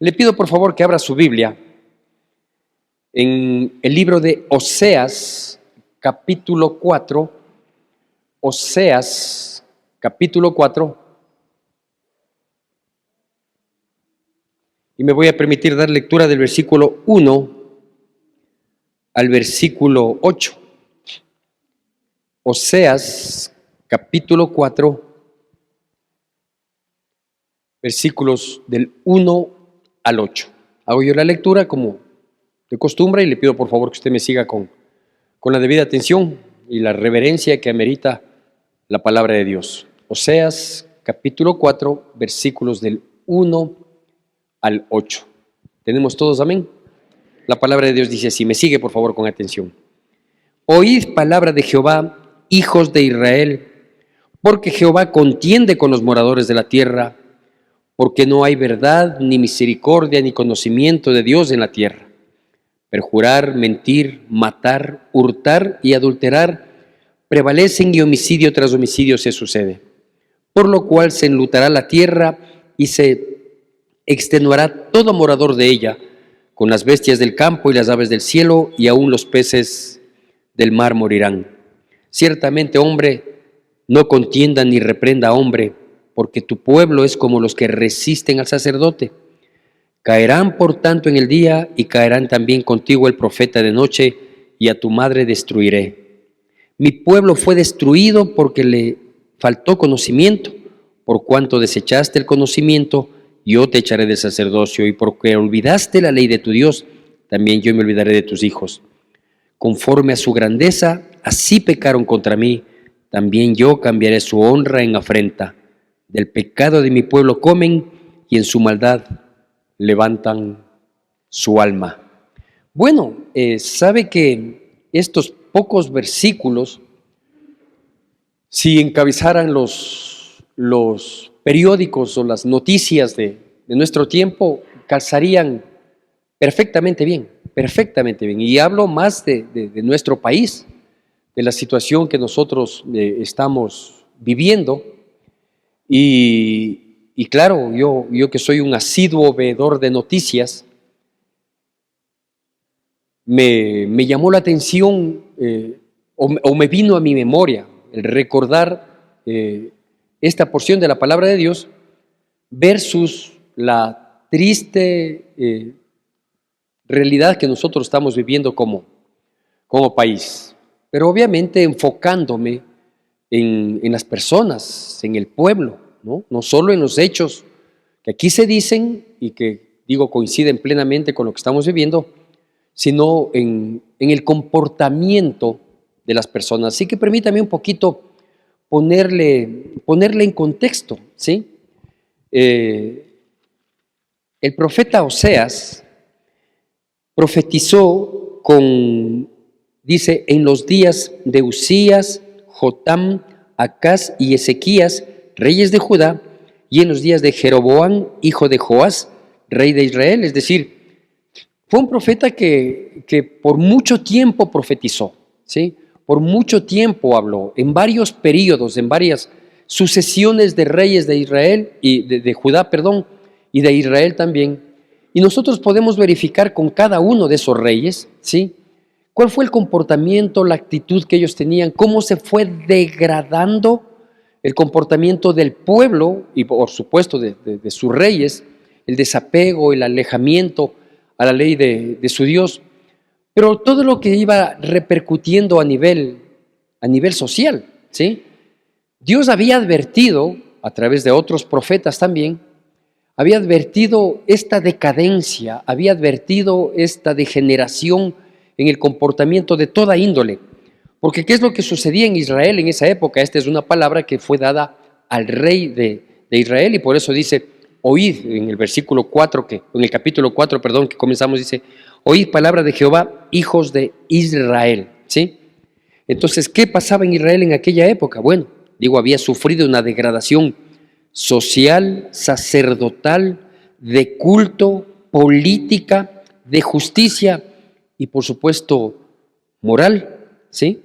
Le pido por favor que abra su Biblia en el libro de Oseas, capítulo 4. Oseas, capítulo 4. Y me voy a permitir dar lectura del versículo 1 al versículo 8. Oseas, capítulo 4, versículos del 1 al 8. Hago yo la lectura como de costumbre y le pido por favor que usted me siga con la debida atención y la reverencia que amerita la palabra de Dios. Oseas, capítulo 4, versículos del 1 al 8. ¿Tenemos todos amén? La palabra de Dios dice así, me sigue por favor con atención. Oíd palabra de Jehová, hijos de Israel, porque Jehová contiende con los moradores de la tierra, porque no hay verdad, ni misericordia, ni conocimiento de Dios en la tierra. Perjurar, mentir, matar, hurtar y adulterar prevalecen y homicidio tras homicidio se sucede. Por lo cual se enlutará la tierra y se extenuará todo morador de ella, con las bestias del campo y las aves del cielo, y aún los peces del mar morirán. Ciertamente, hombre, no contienda ni reprenda a hombre, porque tu pueblo es como los que resisten al sacerdote. Caerán por tanto en el día, y caerán también contigo el profeta de noche, y a tu madre destruiré. Mi pueblo fue destruido porque le faltó conocimiento. Por cuanto desechaste el conocimiento, yo te echaré del sacerdocio, y porque olvidaste la ley de tu Dios, también yo me olvidaré de tus hijos. Conforme a su grandeza, así pecaron contra mí, también yo cambiaré su honra en afrenta. Del pecado de mi pueblo comen, y en su maldad levantan su alma. Bueno, sabe que estos pocos versículos, si encabezaran los periódicos o las noticias de nuestro tiempo, calzarían perfectamente bien. Y hablo más de nuestro país, de la situación que nosotros estamos viviendo. Y claro, yo que soy un asiduo veedor de noticias, me llamó la atención o me vino a mi memoria el recordar esta porción de la palabra de Dios versus la triste realidad que nosotros estamos viviendo como país. Pero obviamente enfocándome en las personas, en el pueblo, no solo en los hechos que aquí se dicen y que, digo, coinciden plenamente con lo que estamos viviendo, sino en el comportamiento de las personas. Así que permítame un poquito ponerle en contexto, ¿sí? El profeta Oseas profetizó dice, en los días de Usías, Jotam, Acaz y Ezequías, reyes de Judá, y en los días de Jeroboam, hijo de Joás, rey de Israel. Es decir, fue un profeta que por mucho tiempo profetizó, ¿sí? Por mucho tiempo habló, en varios períodos, en varias sucesiones de reyes de Israel, y de Judá, y de Israel también. Y nosotros podemos verificar con cada uno de esos reyes, ¿sí? ¿Cuál fue el comportamiento, la actitud que ellos tenían? ¿Cómo se fue degradando el comportamiento del pueblo y por supuesto de sus reyes, el desapego, el alejamiento a la ley de su Dios? Pero todo lo que iba repercutiendo a nivel social, ¿sí? Dios había advertido, a través de otros profetas también, había advertido esta decadencia, había advertido esta degeneración en el comportamiento de toda índole. Porque ¿qué es lo que sucedía en Israel en esa época? Esta es una palabra que fue dada al rey de Israel, y por eso dice, oíd, en el versículo 4, en el capítulo 4, que comenzamos, dice, oíd palabra de Jehová, hijos de Israel, ¿sí? Entonces, ¿qué pasaba en Israel en aquella época? Bueno, había sufrido una degradación social, sacerdotal, de culto, política, de justicia y por supuesto moral, ¿sí?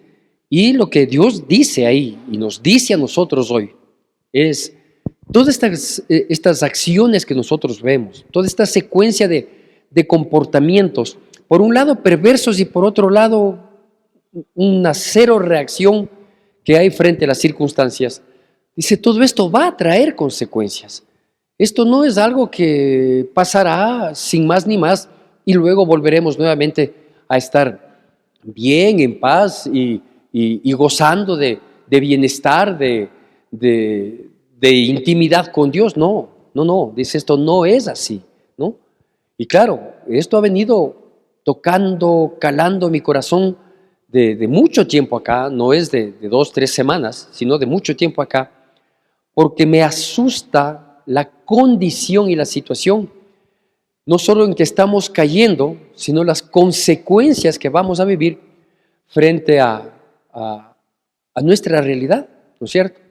Y lo que Dios dice ahí y nos dice a nosotros hoy es todas estas acciones que nosotros vemos, toda esta secuencia de comportamientos, por un lado perversos y por otro lado una cero reacción que hay frente a las circunstancias, dice, todo esto va a traer consecuencias. Esto no es algo que pasará sin más ni más y luego volveremos nuevamente a estar bien, en paz y gozando de bienestar, de intimidad con Dios. No, no, no, dice, esto no es así, ¿no? Y claro, esto ha venido tocando, calando mi corazón de mucho tiempo acá, no es de 2, 3 semanas, sino de mucho tiempo acá, porque me asusta la condición y la situación, no solo en que estamos cayendo, sino las consecuencias que vamos a vivir frente a nuestra realidad, ¿no es cierto?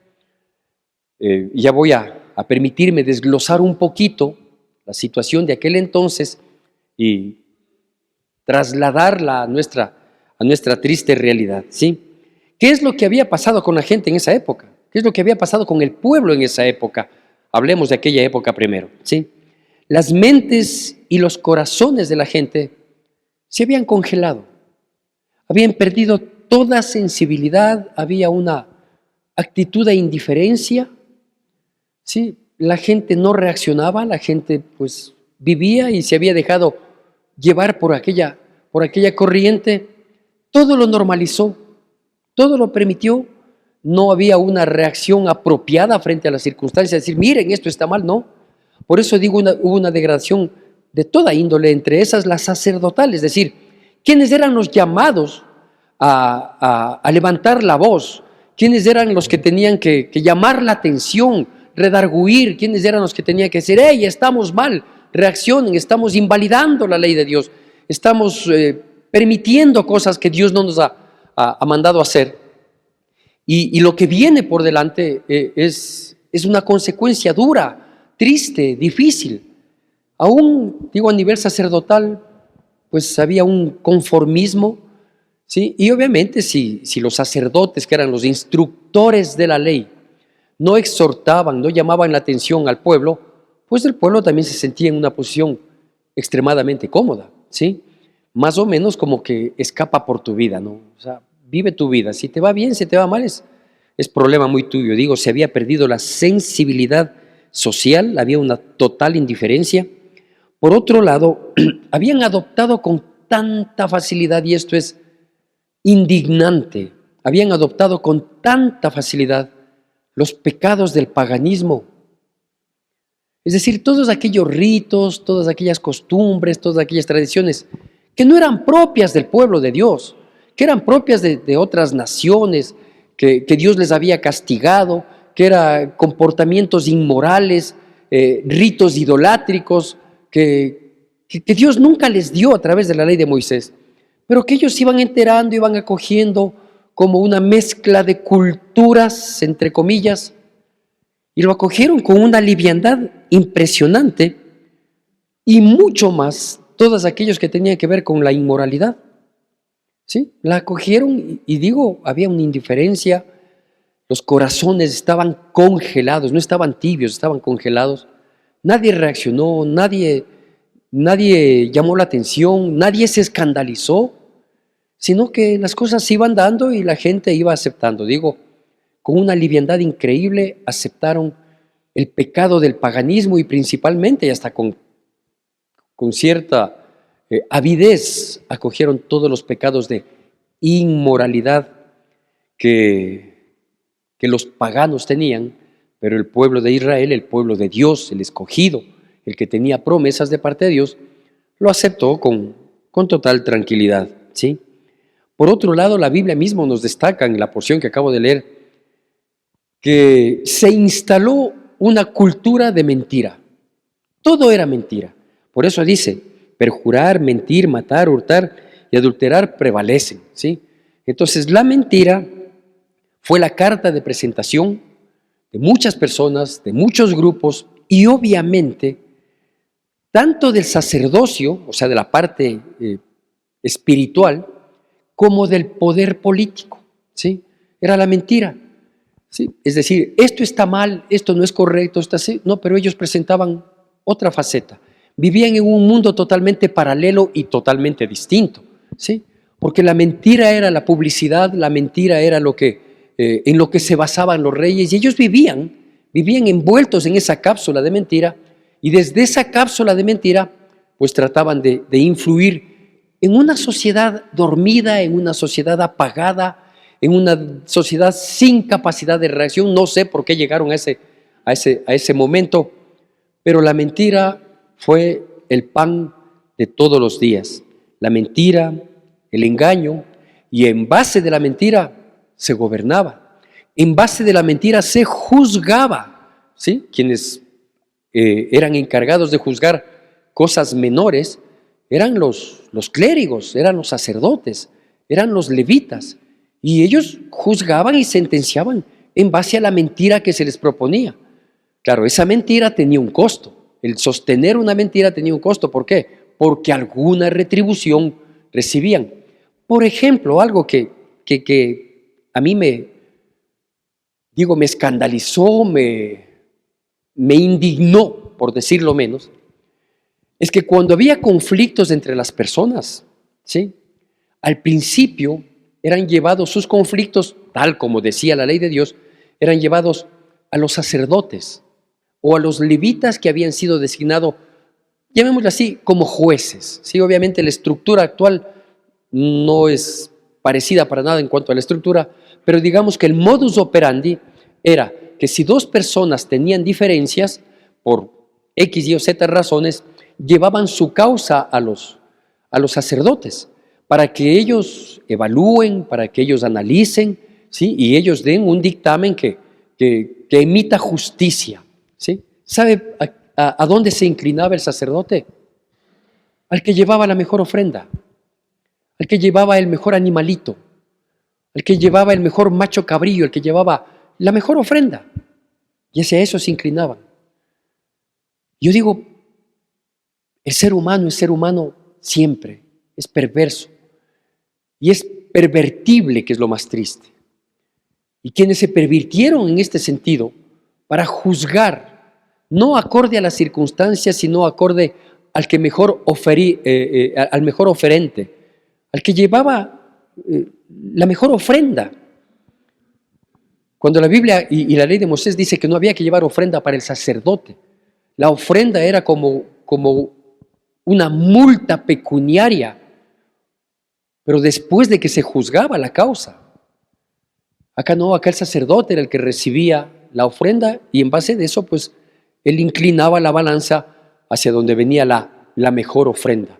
Ya voy a permitirme desglosar un poquito la situación de aquel entonces y trasladarla a nuestra triste realidad, ¿sí? ¿Qué es lo que había pasado con la gente en esa época? ¿Qué es lo que había pasado con el pueblo en esa época? Hablemos de aquella época primero, ¿sí? Las mentes y los corazones de la gente se habían congelado, habían perdido toda sensibilidad, había una actitud de indiferencia, ¿sí? La gente no reaccionaba, la gente pues vivía y se había dejado llevar por aquella corriente, todo lo normalizó, todo lo permitió, no había una reacción apropiada frente a las circunstancias, decir, miren, esto está mal, no. Por eso digo, hubo una degradación de toda índole, entre esas las sacerdotales, es decir, ¿quiénes eran los llamados a levantar la voz? ¿Quiénes eran los que tenían que llamar la atención, redarguir? ¿Quiénes eran los que tenían que decir, hey, estamos mal, reaccionen, estamos invalidando la ley de Dios, estamos permitiendo cosas que Dios no nos ha mandado hacer? Y lo que viene por delante es una consecuencia dura, triste, difícil. Aún, digo, a nivel sacerdotal, pues había un conformismo, ¿sí? Y obviamente si los sacerdotes, que eran los instructores de la ley, no exhortaban, no llamaban la atención al pueblo, pues el pueblo también se sentía en una posición extremadamente cómoda, ¿sí? Más o menos como que escapa por tu vida, ¿no? O sea, vive tu vida, si te va bien, si te va mal, es problema muy tuyo. Digo, se había perdido la sensibilidad social, había una total indiferencia. Por otro lado, habían adoptado con tanta facilidad, y esto es indignante, habían adoptado con tanta facilidad los pecados del paganismo. Es decir, todos aquellos ritos, todas aquellas costumbres, todas aquellas tradiciones que no eran propias del pueblo de Dios, que eran propias de otras naciones, que Dios les había castigado, que eran comportamientos inmorales, ritos idolátricos, que Dios nunca les dio a través de la ley de Moisés, pero que ellos iban enterando, iban acogiendo como una mezcla de culturas, entre comillas, y lo acogieron con una liviandad impresionante, y mucho más todos aquellos que tenían que ver con la inmoralidad, ¿sí? La acogieron y digo, había una indiferencia, los corazones estaban congelados, no estaban tibios, estaban congelados. Nadie reaccionó, nadie llamó la atención, nadie se escandalizó, sino que las cosas se iban dando y la gente iba aceptando. Digo, con una liviandad increíble aceptaron el pecado del paganismo y principalmente, y hasta con cierta avidez, acogieron todos los pecados de inmoralidad que los paganos tenían, pero el pueblo de Israel, el pueblo de Dios, el escogido, el que tenía promesas de parte de Dios, lo aceptó con total tranquilidad, ¿sí? Por otro lado, la Biblia misma nos destaca en la porción que acabo de leer que se instaló una cultura de mentira. Todo era mentira. Por eso dice, perjurar, mentir, matar, hurtar y adulterar prevalecen, ¿sí? Entonces, la mentira fue la carta de presentación de muchas personas, de muchos grupos y obviamente tanto del sacerdocio, o sea, de la parte espiritual, como del poder político, ¿sí? Era la mentira. ¿sí? Es decir, esto está mal, esto no es correcto, esto así. No, pero ellos presentaban otra faceta. Vivían en un mundo totalmente paralelo y totalmente distinto, ¿sí? Porque la mentira era la publicidad, la mentira era en lo que se basaban los reyes, y ellos vivían envueltos en esa cápsula de mentira, y desde esa cápsula de mentira, pues trataban de influir en una sociedad dormida, en una sociedad apagada, en una sociedad sin capacidad de reacción. No sé por qué llegaron a ese momento, pero la mentira fue el pan de todos los días. La mentira, el engaño, y en base de la mentira se gobernaba. En base de la mentira se juzgaba, ¿sí? Quienes eran encargados de juzgar cosas menores eran los clérigos, eran los sacerdotes, eran los levitas, y ellos juzgaban y sentenciaban en base a la mentira que se les proponía. Claro, esa mentira tenía un costo. El sostener una mentira tenía un costo. ¿Por qué? Porque alguna retribución recibían. Por ejemplo, algo que a mí me escandalizó, me indignó, por decirlo menos, es que cuando había conflictos entre las personas, ¿sí? Al principio eran llevados sus conflictos, tal como decía la ley de Dios, eran llevados a los sacerdotes o a los levitas que habían sido designados, llamémoslo así, como jueces. Sí, obviamente la estructura actual no es parecida para nada en cuanto a la estructura, pero digamos que el modus operandi era que si dos personas tenían diferencias por X, Y o Z razones, llevaban su causa a los sacerdotes para que ellos evalúen, para que ellos analicen, ¿sí? Y ellos den un dictamen que emita justicia, ¿sí? ¿Sabe a dónde se inclinaba el sacerdote? Al que llevaba la mejor ofrenda, al que llevaba el mejor animalito, al que llevaba el mejor macho cabrillo, el que llevaba la mejor ofrenda. Y hacia eso se inclinaban. Yo digo, el ser humano siempre, es perverso. Y es pervertible, que es lo más triste. Y quienes se pervirtieron en este sentido para juzgar, no acorde a las circunstancias, sino acorde al que mejor al mejor oferente, al que llevaba la mejor ofrenda. Cuando la Biblia y la ley de Moisés dice que no había que llevar ofrenda para el sacerdote, la ofrenda era como una multa pecuniaria, pero después de que se juzgaba la causa. Acá no, acá el sacerdote era el que recibía la ofrenda, y en base de eso, pues, él inclinaba la balanza hacia donde venía la mejor ofrenda.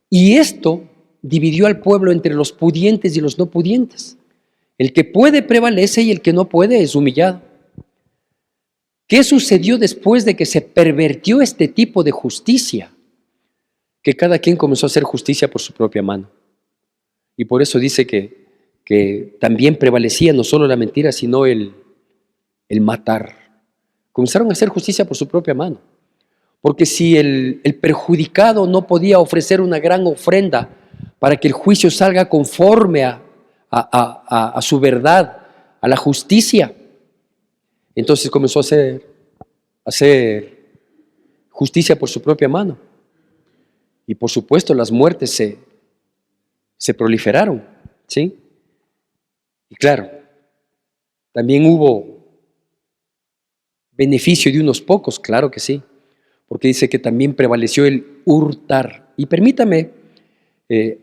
Y esto dividió al pueblo entre los pudientes y los no pudientes. El que puede prevalece y el que no puede es humillado. ¿Qué sucedió después de que se pervirtió este tipo de justicia? Que cada quien comenzó a hacer justicia por su propia mano. Y por eso dice que también prevalecía no solo la mentira, sino el matar. Comenzaron a hacer justicia por su propia mano. Porque si el perjudicado no podía ofrecer una gran ofrenda para que el juicio salga conforme a su verdad, a la justicia, entonces comenzó a hacer justicia por su propia mano. Y por supuesto las muertes se proliferaron, ¿sí? Y claro, también hubo beneficio de unos pocos, claro que sí, porque dice que también prevaleció el hurtar. Y permítame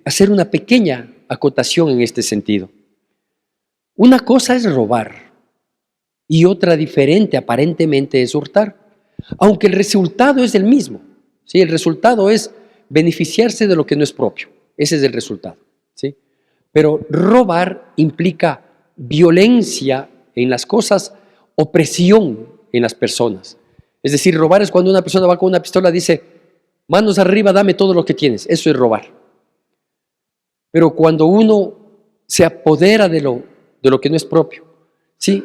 hacer una pequeña acotación en este sentido. Una cosa es robar y otra diferente aparentemente es hurtar, aunque el resultado es el mismo, ¿sí? El resultado es beneficiarse de lo que no es propio. Ese es el resultado, ¿sí? Pero robar implica violencia en las cosas, opresión en las personas. Es decir, robar es cuando una persona va con una pistola y dice, manos arriba, dame todo lo que tienes. Eso es robar. Pero cuando uno se apodera de lo que no es propio, ¿sí?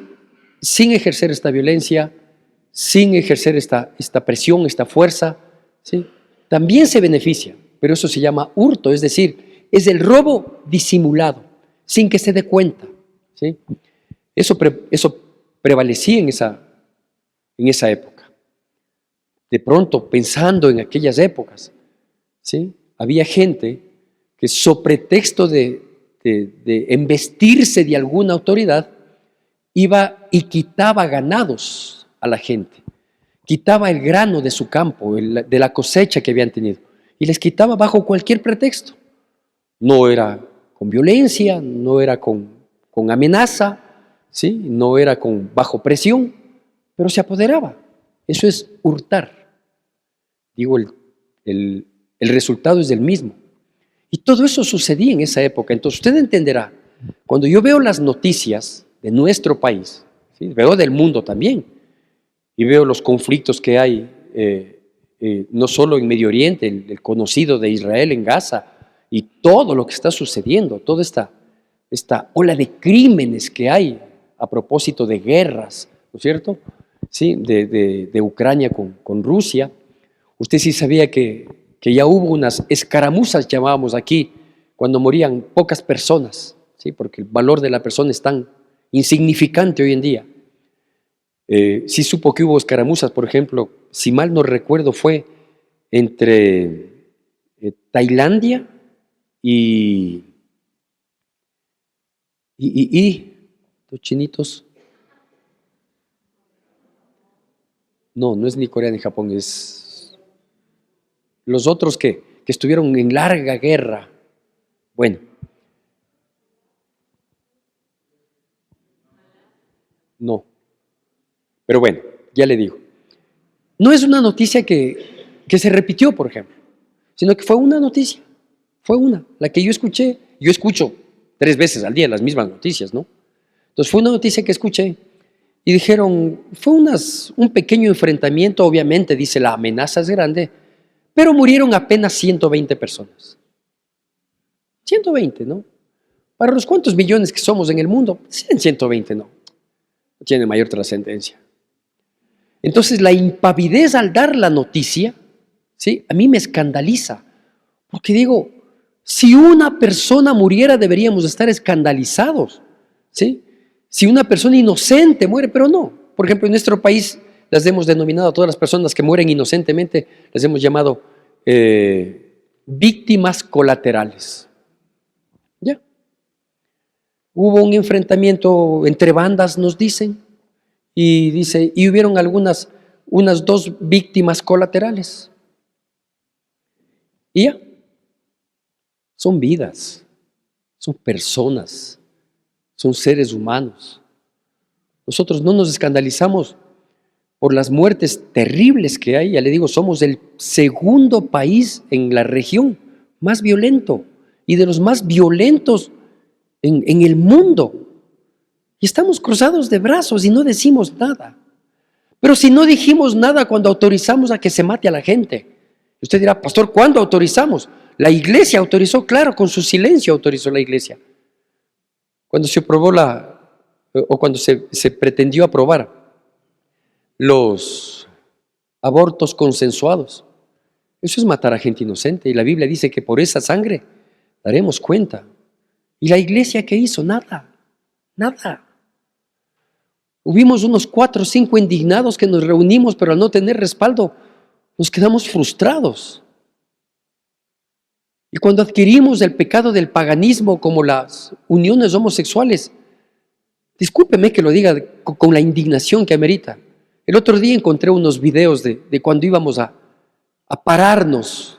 Sin ejercer esta violencia, sin ejercer esta presión, esta fuerza, ¿sí? También se beneficia, pero eso se llama hurto, es decir, es el robo disimulado, sin que se dé cuenta, ¿sí? Eso prevalecía en esa época. De pronto, pensando en aquellas épocas, ¿sí? Había gente que, sobre pretexto de embestirse de alguna autoridad, iba y quitaba ganados a la gente, quitaba el grano de su campo, de la cosecha que habían tenido, y les quitaba bajo cualquier pretexto. No era con violencia, no era con amenaza, ¿sí? No era bajo presión, pero se apoderaba. Eso es hurtar. Digo, el resultado es el mismo. Y todo eso sucedía en esa época. Entonces usted entenderá, cuando yo veo las noticias de nuestro país, ¿sí? Veo del mundo también, y veo los conflictos que hay, no solo en Medio Oriente, el conocido de Israel en Gaza, y todo lo que está sucediendo, toda esta ola de crímenes que hay a propósito de guerras, ¿no es cierto? ¿Sí? De Ucrania con Rusia. Usted sí sabía que ya hubo unas escaramuzas, llamábamos aquí, cuando morían pocas personas, ¿sí? Porque el valor de la persona es tan insignificante hoy en día. Sí supo que hubo escaramuzas, por ejemplo, si mal no recuerdo, fue entre Tailandia y los chinitos. No es ni Corea ni Japón, es los otros que estuvieron en larga guerra. Bueno, no. Pero bueno, ya le digo. No es una noticia que se repitió, por ejemplo, sino que fue una noticia. Fue la que yo escuché. Yo escucho 3 veces al día las mismas noticias, ¿no? Entonces fue una noticia que escuché y dijeron, fue un pequeño enfrentamiento, obviamente, dice, la amenaza es grande, pero murieron apenas 120 personas. 120, ¿no? Para los cuantos millones que somos en el mundo, 120 no tiene mayor trascendencia. Entonces la impavidez al dar la noticia, ¿sí? A mí me escandaliza, porque digo, si una persona muriera deberíamos estar escandalizados, ¿sí? Si una persona inocente muere, pero no. Por ejemplo, en nuestro país las hemos denominado a todas las personas que mueren inocentemente, las hemos llamado víctimas colaterales. ¿Ya? Hubo un enfrentamiento entre bandas, nos dicen, y hubieron unas 2 víctimas colaterales. Y ya, son vidas, son personas, son seres humanos. Nosotros no nos escandalizamos por las muertes terribles que hay. Ya le digo, somos el segundo país en la región más violento y de los más violentos en el mundo. Y estamos cruzados de brazos y no decimos nada. Pero si no dijimos nada cuando autorizamos a que se mate a la gente, usted dirá, pastor, ¿cuándo autorizamos? La iglesia autorizó, claro, con su silencio autorizó la iglesia. Cuando se aprobó cuando se pretendió aprobar los abortos consensuados, eso es matar a gente inocente, y la Biblia dice que por esa sangre daremos cuenta. ¿Y la iglesia qué hizo? Nada. Hubimos unos 4 o 5 indignados que nos reunimos, pero al no tener respaldo, nos quedamos frustrados. Y cuando adquirimos el pecado del paganismo, como las uniones homosexuales, discúlpeme que lo diga con la indignación que amerita. El otro día encontré unos videos de cuando íbamos a pararnos,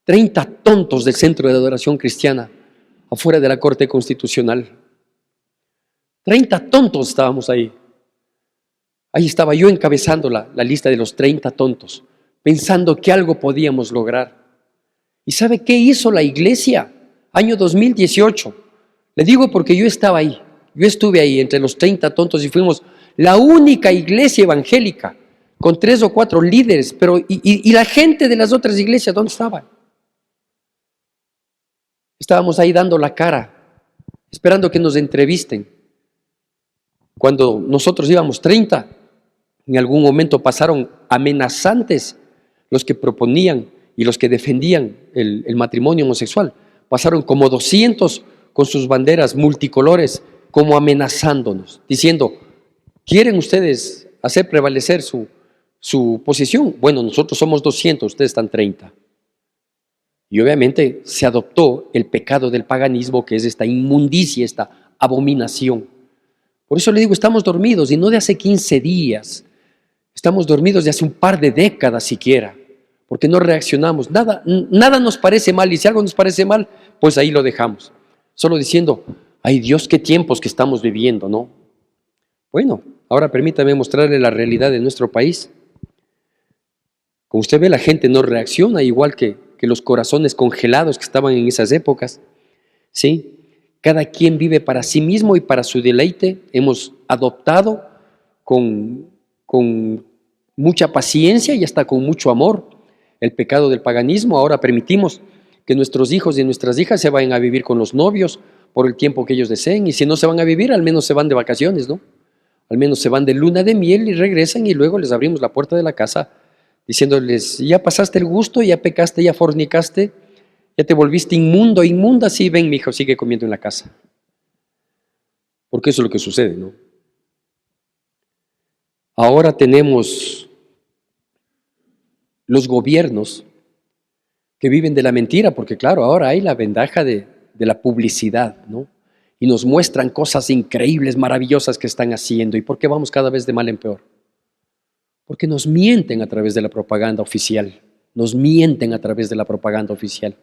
30 tontos del Centro de Adoración Cristiana, afuera de la Corte Constitucional. 30 tontos estábamos ahí. Ahí estaba yo encabezando la lista de los 30 tontos, pensando que algo podíamos lograr. ¿Y sabe qué hizo la iglesia? Año 2018. Le digo porque yo estaba ahí. Yo estuve ahí entre los 30 tontos y fuimos la única iglesia evangélica con 3 o 4 líderes. Pero ¿y la gente de las otras iglesias dónde estaban? Estábamos ahí dando la cara, esperando que nos entrevisten. Cuando nosotros íbamos 30, en algún momento pasaron amenazantes los que proponían y los que defendían el matrimonio homosexual. Pasaron como 200 con sus banderas multicolores, como amenazándonos, diciendo, ¿Quieren ustedes hacer prevalecer su posición? Bueno, nosotros somos 200, ustedes están 30. Y obviamente se adoptó el pecado del paganismo, que es esta inmundicia, esta abominación. Por eso le digo, estamos dormidos, y no de hace 15 días. Estamos dormidos de hace un par de décadas siquiera, porque no reaccionamos. Nada nos parece mal, y si algo nos parece mal, pues ahí lo dejamos. Solo diciendo, ay Dios, qué tiempos que estamos viviendo, ¿no? Bueno, ahora permítame mostrarle la realidad de nuestro país. Como usted ve, la gente no reacciona, igual que los corazones congelados que estaban en esas épocas. ¿Sí? Cada quien vive para sí mismo y para su deleite. Hemos adoptado con mucha paciencia y hasta con mucho amor el pecado del paganismo. Ahora permitimos que nuestros hijos y nuestras hijas se vayan a vivir con los novios por el tiempo que ellos deseen, y si no se van a vivir, al menos se van de vacaciones, ¿no? Al menos se van de luna de miel y regresan, y luego les abrimos la puerta de la casa diciéndoles, ya pasaste el gusto, ya pecaste, ya fornicaste, ya te volviste inmundo, inmunda, sí, ven mi hijo, sigue comiendo en la casa. Porque eso es lo que sucede, ¿no? Ahora tenemos los gobiernos que viven de la mentira, porque claro, ahora hay la ventaja de la publicidad, ¿no? Y nos muestran cosas increíbles, maravillosas que están haciendo. ¿Y por qué vamos cada vez de mal en peor? Porque nos mienten a través de la propaganda oficial. Nos mienten a través de la propaganda oficial.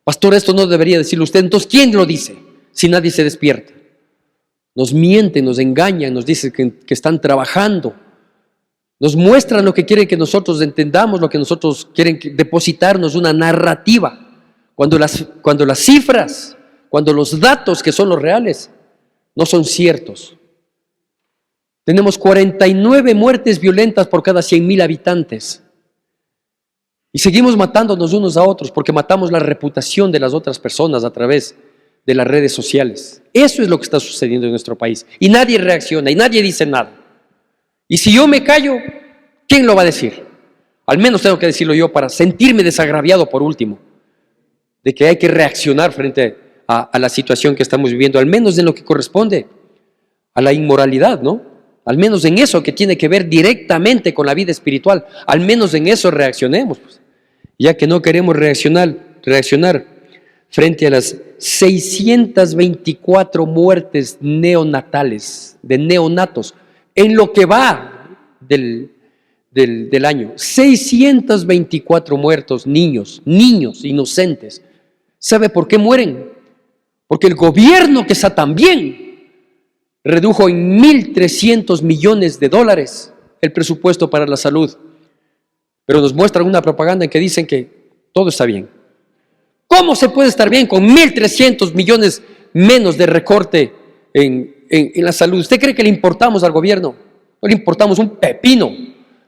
Pastor, esto no debería decirlo usted. Entonces, ¿quién lo dice? Si nadie se despierta. Nos mienten, nos engañan, nos dicen que están trabajando. Nos muestran lo que quieren que nosotros entendamos, lo que nosotros quieren depositarnos, una narrativa. Cuando las cifras, cuando los datos que son los reales, no son ciertos. Tenemos 49 muertes violentas por cada 100,000 habitantes. Y seguimos matándonos unos a otros porque matamos la reputación de las otras personas a través de las redes sociales. Eso es lo que está sucediendo en nuestro país. Y nadie reacciona y nadie dice nada. Y si yo me callo, ¿quién lo va a decir? Al menos tengo que decirlo yo para sentirme desagraviado por último, de que hay que reaccionar frente a la situación que estamos viviendo, al menos en lo que corresponde a la inmoralidad, ¿no? Al menos en eso que tiene que ver directamente con la vida espiritual, al menos en eso reaccionemos, pues. Ya que no queremos reaccionar frente a las 624 muertes neonatales, de neonatos, en lo que va del año. 624 muertos, niños inocentes. ¿Sabe por qué mueren? Porque el gobierno, que está tan bien, redujo en $1,300 millones el presupuesto para la salud. Pero nos muestran una propaganda en que dicen que todo está bien. ¿Cómo se puede estar bien con 1,300 millones menos de recorte en la salud? ¿Usted cree que le importamos al gobierno? No le importamos un pepino.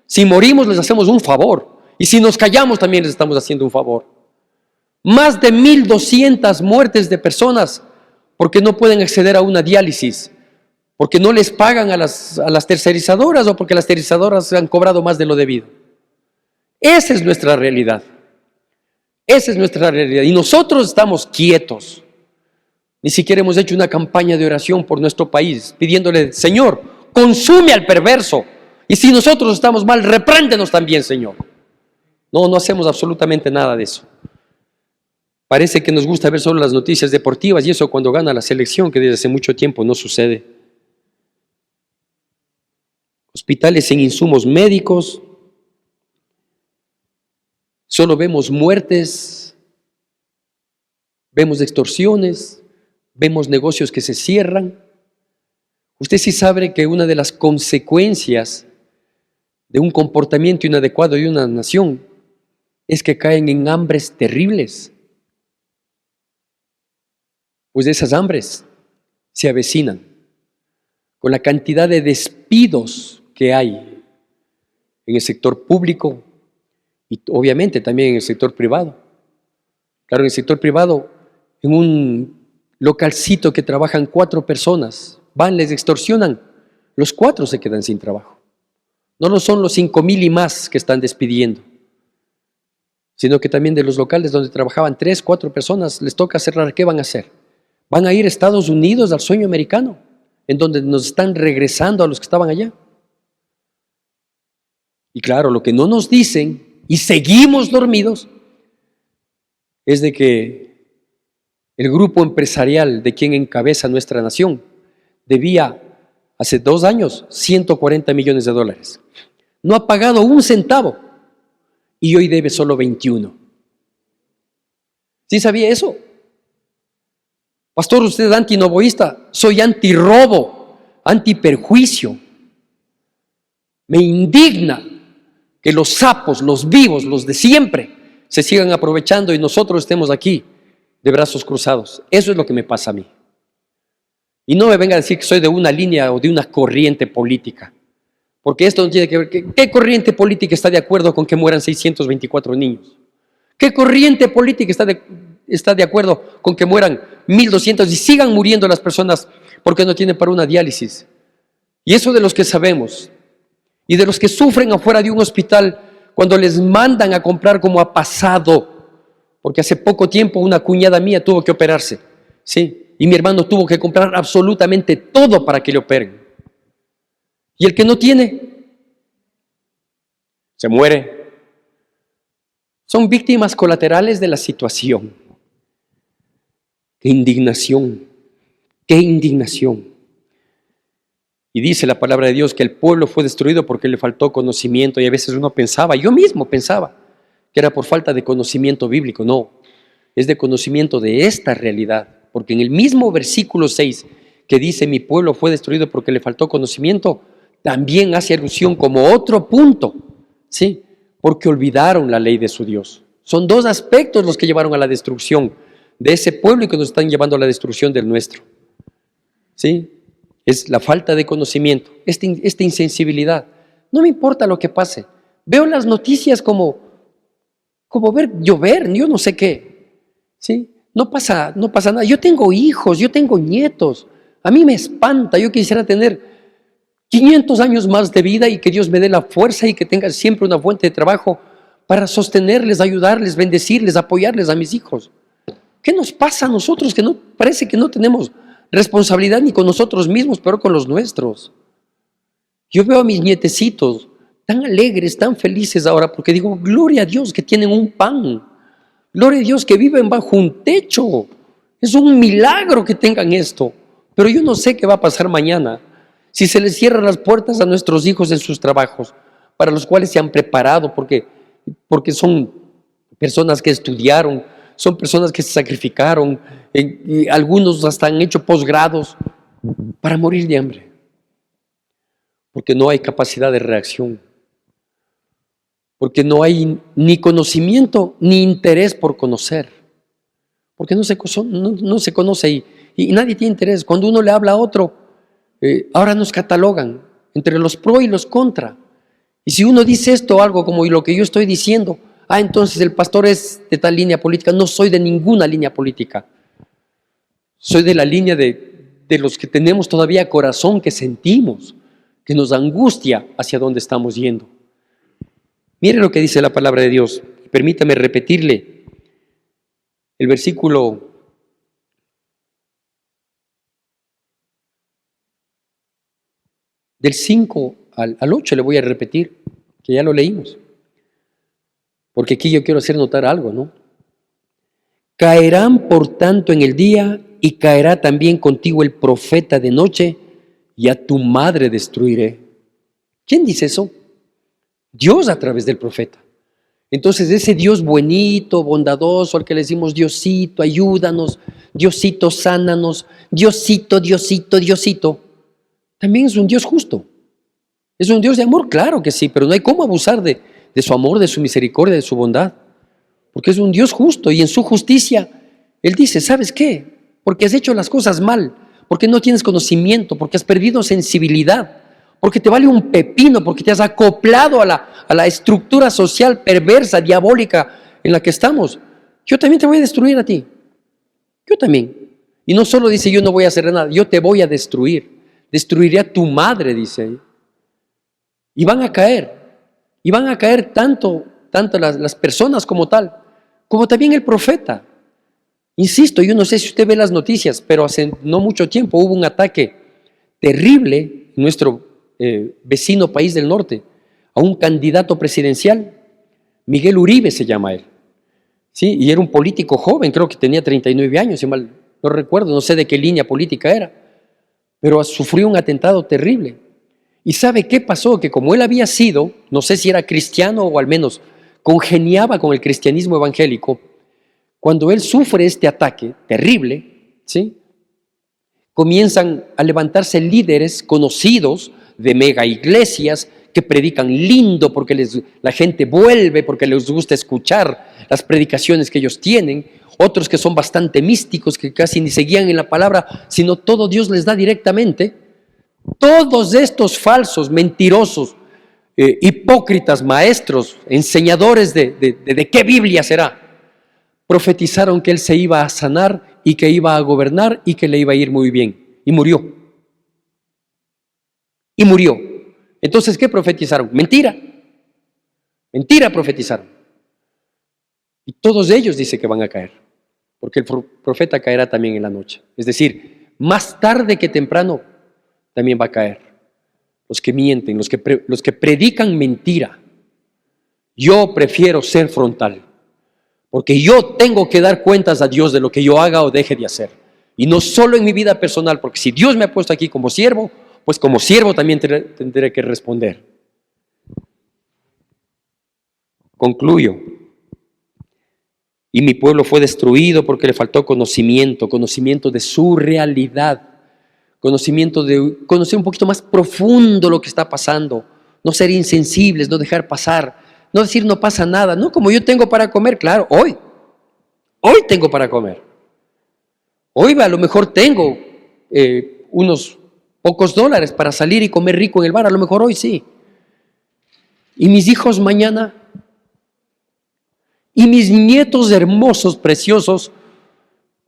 Si morimos les hacemos un favor, y si nos callamos también les estamos haciendo un favor. Más de 1,200 muertes de personas porque no pueden acceder a una diálisis, porque no les pagan a las tercerizadoras, o porque las tercerizadoras han cobrado más de lo debido. Esa es nuestra realidad. Esa es nuestra realidad. Y nosotros estamos quietos. Ni siquiera hemos hecho una campaña de oración por nuestro país, pidiéndole, Señor, consume al perverso. Y si nosotros estamos mal, repréndenos también, Señor. No hacemos absolutamente nada de eso. Parece que nos gusta ver solo las noticias deportivas, y eso cuando gana la selección, que desde hace mucho tiempo no sucede. Hospitales sin insumos médicos. Solo vemos muertes, vemos extorsiones, vemos negocios que se cierran. Usted sí sabe que una de las consecuencias de un comportamiento inadecuado de una nación es que caen en hambres terribles. Pues esas hambres se avecinan con la cantidad de despidos que hay en el sector público y obviamente también en el sector privado. Claro, en el sector privado, en un localcito que trabajan 4 personas, van, les extorsionan, los 4 se quedan sin trabajo. No lo son los 5,000 y más que están despidiendo, sino que también de los locales donde trabajaban 3, 4 personas, les toca cerrar. ¿Qué van a hacer? Van a ir a Estados Unidos, al sueño americano, en donde nos están regresando a los que estaban allá. Y claro, lo que no nos dicen y seguimos dormidos es de que el grupo empresarial de quien encabeza nuestra nación debía hace 2 años 140 millones de dólares. No ha pagado un centavo y hoy debe solo 21. ¿Sí sabía eso? Pastor, usted es antinovoísta. Soy antirrobo, antiperjuicio. Me indigna que los sapos, los vivos, los de siempre, se sigan aprovechando y nosotros estemos aquí de brazos cruzados. Eso es lo que me pasa a mí. Y no me venga a decir que soy de una línea o de una corriente política, porque esto no tiene que ver. ¿Qué corriente política está de acuerdo con que mueran 624 niños? ¿Qué corriente política está de acuerdo con que mueran 1.200 y sigan muriendo las personas porque no tienen para una diálisis? Y eso de los que sabemos, y de los que sufren afuera de un hospital cuando les mandan a comprar, como ha pasado, porque hace poco tiempo una cuñada mía tuvo que operarse, ¿sí? Y mi hermano tuvo que comprar absolutamente todo para que le operen. Y el que no tiene, se muere. Son víctimas colaterales de la situación. ¡Qué indignación! ¡Qué indignación! Y dice la palabra de Dios que el pueblo fue destruido porque le faltó conocimiento. Y a veces uno pensaba, yo mismo pensaba, que era por falta de conocimiento bíblico. No, es de conocimiento de esta realidad. Porque en el mismo versículo 6 que dice mi pueblo fue destruido porque le faltó conocimiento, también hace alusión como otro punto, ¿sí? Porque olvidaron la ley de su Dios. Son 2 aspectos los que llevaron a la destrucción de ese pueblo y que nos están llevando a la destrucción del nuestro, ¿sí? Es la falta de conocimiento, esta insensibilidad. No me importa lo que pase. Veo las noticias como ver llover, yo no sé qué, ¿sí? No pasa nada. Yo tengo hijos, yo tengo nietos. A mí me espanta, yo quisiera tener 500 años más de vida y que Dios me dé la fuerza y que tenga siempre una fuente de trabajo para sostenerles, ayudarles, bendecirles, apoyarles a mis hijos. ¿Qué nos pasa a nosotros que no parece que no tenemos responsabilidad ni con nosotros mismos, pero con los nuestros? Yo veo a mis nietecitos tan alegres, tan felices ahora, porque digo, gloria a Dios que tienen un pan, gloria a Dios que viven bajo un techo. Es un milagro que tengan esto, pero yo no sé qué va a pasar mañana. Si se les cierran las puertas a nuestros hijos en sus trabajos, para los cuales se han preparado, porque son personas que estudiaron, son personas que se sacrificaron, y algunos hasta han hecho posgrados para morir de hambre, porque no hay capacidad de reacción, porque no hay ni conocimiento ni interés por conocer, porque no se conoce y nadie tiene interés. Cuando uno le habla a otro, ahora nos catalogan entre los pro y los contra. Y si uno dice esto o algo como lo que yo estoy diciendo, entonces el pastor es de tal línea política. No soy de ninguna línea política. Soy de la línea de los que tenemos todavía corazón, que sentimos, que nos angustia hacia dónde estamos yendo. Mire lo que dice la palabra de Dios. Permítame repetirle el versículo del 5 al 8, le voy a repetir, que ya lo leímos. Porque aquí yo quiero hacer notar algo, ¿no? Caerán por tanto en el día y caerá también contigo el profeta de noche y a tu madre destruiré. ¿Quién dice eso? Dios a través del profeta. Entonces ese Dios bonito, bondadoso, al que le decimos Diosito, ayúdanos, Diosito, sánanos, Diosito, Diosito, Diosito, también es un Dios justo. ¿Es un Dios de amor? Claro que sí, pero no hay cómo abusar de su amor, de su misericordia, de su bondad. Porque es un Dios justo y en su justicia Él dice, ¿sabes qué? Porque has hecho las cosas mal, porque no tienes conocimiento, porque has perdido sensibilidad, porque te vale un pepino, porque te has acoplado a la estructura social perversa, diabólica en la que estamos. Yo también te voy a destruir a ti. Yo también. Y no solo dice yo no voy a hacer nada, yo te voy a destruir. Destruiré a tu madre, dice ahí. Y van a caer tanto las personas como tal, como también el profeta. Insisto, yo no sé si usted ve las noticias, pero hace no mucho tiempo hubo un ataque terrible en nuestro vecino país del norte, a un candidato presidencial, Miguel Uribe se llama él, ¿sí? Y era un político joven, creo que tenía 39 años, si mal no recuerdo, no sé de qué línea política era, pero sufrió un atentado terrible. ¿Y sabe qué pasó? Que como él había sido, no sé si era cristiano o al menos congeniaba con el cristianismo evangélico, cuando él sufre este ataque terrible, ¿sí?, comienzan a levantarse líderes conocidos de mega iglesias que predican lindo porque la gente vuelve, porque les gusta escuchar las predicaciones que ellos tienen, otros que son bastante místicos, que casi ni se guían en la palabra, sino todo Dios les da directamente. Todos estos falsos, mentirosos, hipócritas, maestros, enseñadores de qué Biblia será, profetizaron que él se iba a sanar y que iba a gobernar y que le iba a ir muy bien. Y murió. Y murió. Entonces, ¿qué profetizaron? Mentira. Mentira profetizaron. Y todos ellos dicen que van a caer, porque el profeta caerá también en la noche. Es decir, más tarde que temprano también va a caer. Los que mienten, los que predican mentira. Yo prefiero ser frontal, porque yo tengo que dar cuentas a Dios de lo que yo haga o deje de hacer. Y no solo en mi vida personal, porque si Dios me ha puesto aquí como siervo, pues como siervo también tendré que responder. Concluyo. Y mi pueblo fue destruido porque le faltó conocimiento de su realidad, conocer un poquito más profundo lo que está pasando, no ser insensibles, no dejar pasar, no decir no pasa nada, no, como yo tengo para comer, claro, hoy tengo para comer, hoy a lo mejor tengo unos pocos dólares para salir y comer rico en el bar, a lo mejor hoy sí, y mis hijos mañana, y mis nietos hermosos, preciosos,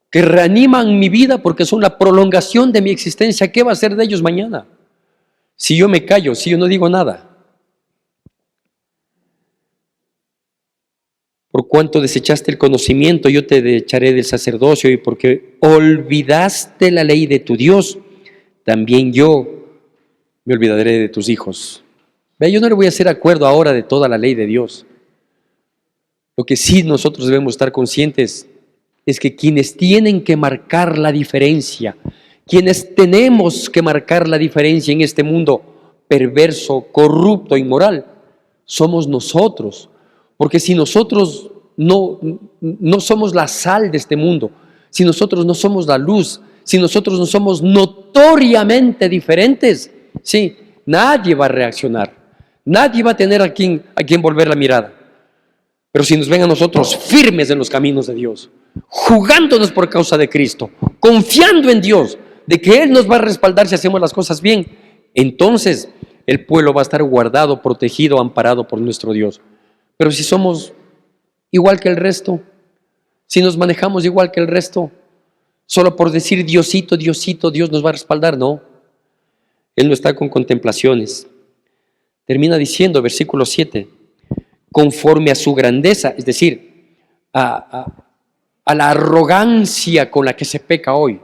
que reaniman mi vida porque son la prolongación de mi existencia. ¿Qué va a ser de ellos mañana? Si yo me callo, si yo no digo nada. Por cuanto desechaste el conocimiento, yo te echaré del sacerdocio, y porque olvidaste la ley de tu Dios, también yo me olvidaré de tus hijos. Vea, yo no le voy a hacer acuerdo ahora de toda la ley de Dios. Lo que sí nosotros debemos estar conscientes es que quienes tienen que marcar la diferencia, quienes tenemos que marcar la diferencia en este mundo perverso, corrupto, inmoral, somos nosotros. Porque si nosotros no somos la sal de este mundo, si nosotros no somos la luz, si nosotros no somos notoriamente diferentes, sí, nadie va a reaccionar, nadie va a tener a quien volver la mirada. Pero si nos ven a nosotros firmes en los caminos de Dios, jugándonos por causa de Cristo, confiando en Dios, de que Él nos va a respaldar si hacemos las cosas bien, entonces el pueblo va a estar guardado, protegido, amparado por nuestro Dios. Pero si somos igual que el resto, si nos manejamos igual que el resto, solo por decir Diosito, Diosito, Dios nos va a respaldar, no. Él no está con contemplaciones. Termina diciendo, versículo 7, conforme a su grandeza, es decir, a la arrogancia con la que se peca hoy,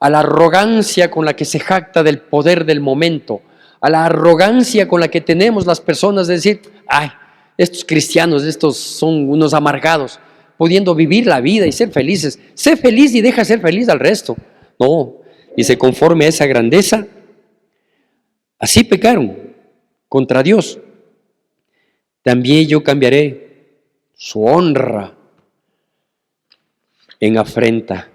a la arrogancia con la que se jacta del poder del momento, a la arrogancia con la que tenemos las personas de decir, ay, estos cristianos, estos son unos amargados, pudiendo vivir la vida y ser felices. Sé feliz y deja ser feliz al resto. No, dice, conforme a esa grandeza, así pecaron contra Dios. También yo cambiaré su honra en afrenta.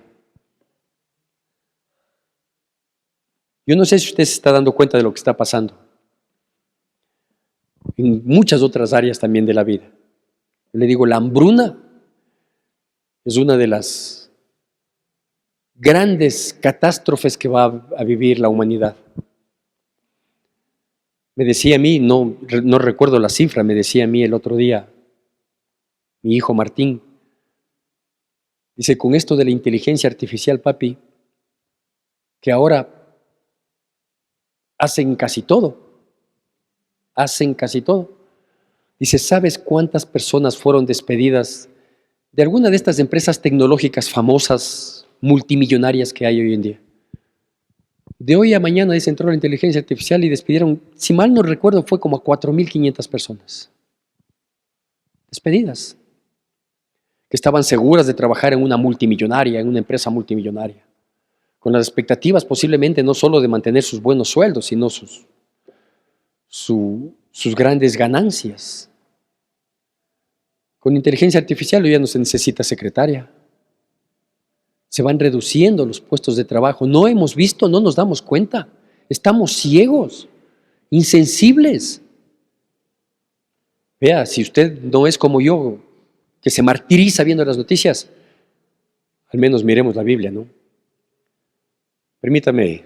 Yo no sé si usted se está dando cuenta de lo que está pasando en muchas otras áreas también de la vida. Le digo, la hambruna es una de las grandes catástrofes que va a vivir la humanidad. Me decía a mí, no recuerdo la cifra, me decía a mí el otro día, mi hijo Martín, dice, con esto de la inteligencia artificial, papi, que ahora hacen casi todo. Dice, ¿sabes cuántas personas fueron despedidas de alguna de estas empresas tecnológicas famosas, multimillonarias que hay hoy en día? De hoy a mañana entró la inteligencia artificial y despidieron, si mal no recuerdo, fue como a 4.500 personas. Despedidas. Que estaban seguras de trabajar en una multimillonaria, en una empresa multimillonaria. Con las expectativas posiblemente no solo de mantener sus buenos sueldos, sino sus grandes ganancias. Con inteligencia artificial hoy ya no se necesita secretaria. Se van reduciendo los puestos de trabajo. No hemos visto, no nos damos cuenta. Estamos ciegos, insensibles. Vea, si usted no es como yo, que se martiriza viendo las noticias, al menos miremos la Biblia, ¿no? Permítame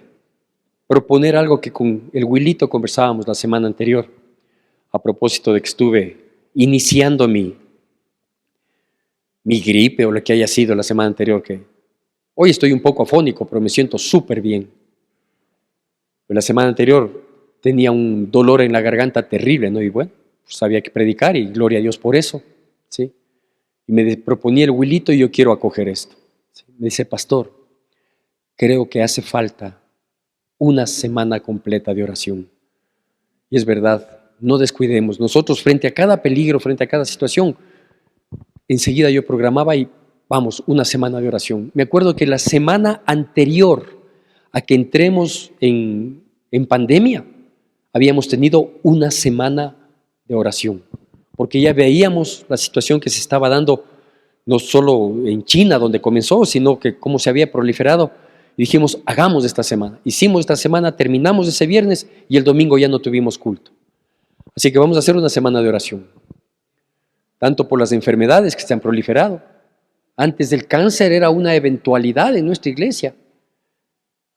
proponer algo que con el Wilito conversábamos la semana anterior, a propósito de que estuve iniciando mi gripe o lo que haya sido la semana anterior, que hoy estoy un poco afónico, pero me siento súper bien. La semana anterior tenía un dolor en la garganta terrible, ¿no? Y bueno, pues había que predicar y gloria a Dios por eso, ¿sí? Y me proponía el Wilito y yo quiero acoger esto. ¿Sí? Me dice, pastor, creo que hace falta una semana completa de oración. Y es verdad, no descuidemos. Nosotros frente a cada peligro, frente a cada situación, enseguida yo programaba y vamos, una semana de oración. Me acuerdo que la semana anterior a que entremos en pandemia, habíamos tenido una semana de oración, porque ya veíamos la situación que se estaba dando, no solo en China, donde comenzó, sino que cómo se había proliferado. Y dijimos, hagamos esta semana. Hicimos esta semana, terminamos ese viernes y el domingo ya no tuvimos culto. Así que vamos a hacer una semana de oración. Tanto por las enfermedades que se han proliferado. Antes del cáncer era una eventualidad en nuestra iglesia.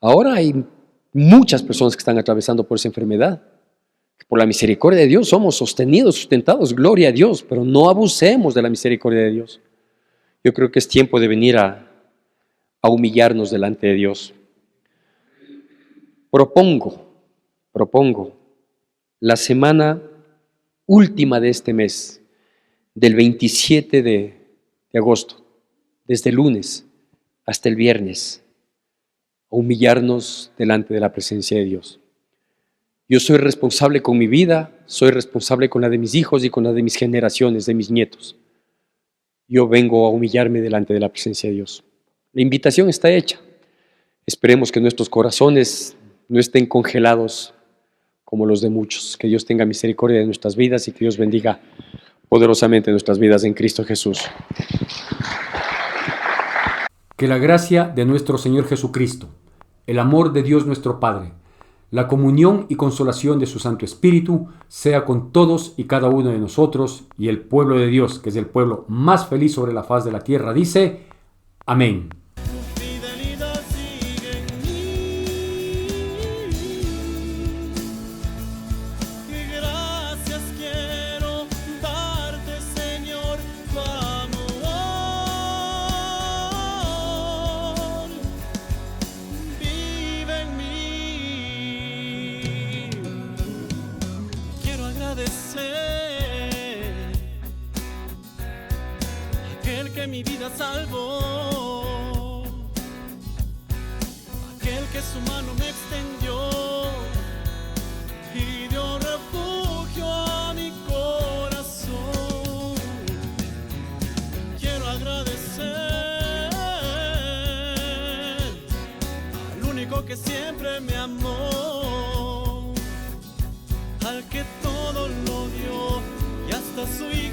Ahora hay muchas personas que están atravesando por esa enfermedad. Por la misericordia de Dios somos sostenidos, sustentados, gloria a Dios, pero no abusemos de la misericordia de Dios. Yo creo que es tiempo de venir a humillarnos delante de Dios. Propongo la semana última de este mes, del 27 de agosto, desde el lunes hasta el viernes, a humillarnos delante de la presencia de Dios. Yo soy responsable con mi vida, soy responsable con la de mis hijos y con la de mis generaciones, de mis nietos. Yo vengo a humillarme delante de la presencia de Dios. La invitación está hecha. Esperemos que nuestros corazones no estén congelados como los de muchos. Que Dios tenga misericordia de nuestras vidas y que Dios bendiga poderosamente nuestras vidas en Cristo Jesús. Que la gracia de nuestro Señor Jesucristo, el amor de Dios nuestro Padre, la comunión y consolación de su Santo Espíritu sea con todos y cada uno de nosotros, y el pueblo de Dios, que es el pueblo más feliz sobre la faz de la tierra, dice: amén. Aquel que mi vida salvó, aquel que su mano me extendió y dio refugio a mi corazón. Quiero agradecer al único que siempre me amó, al que todo lo dio y hasta su hijo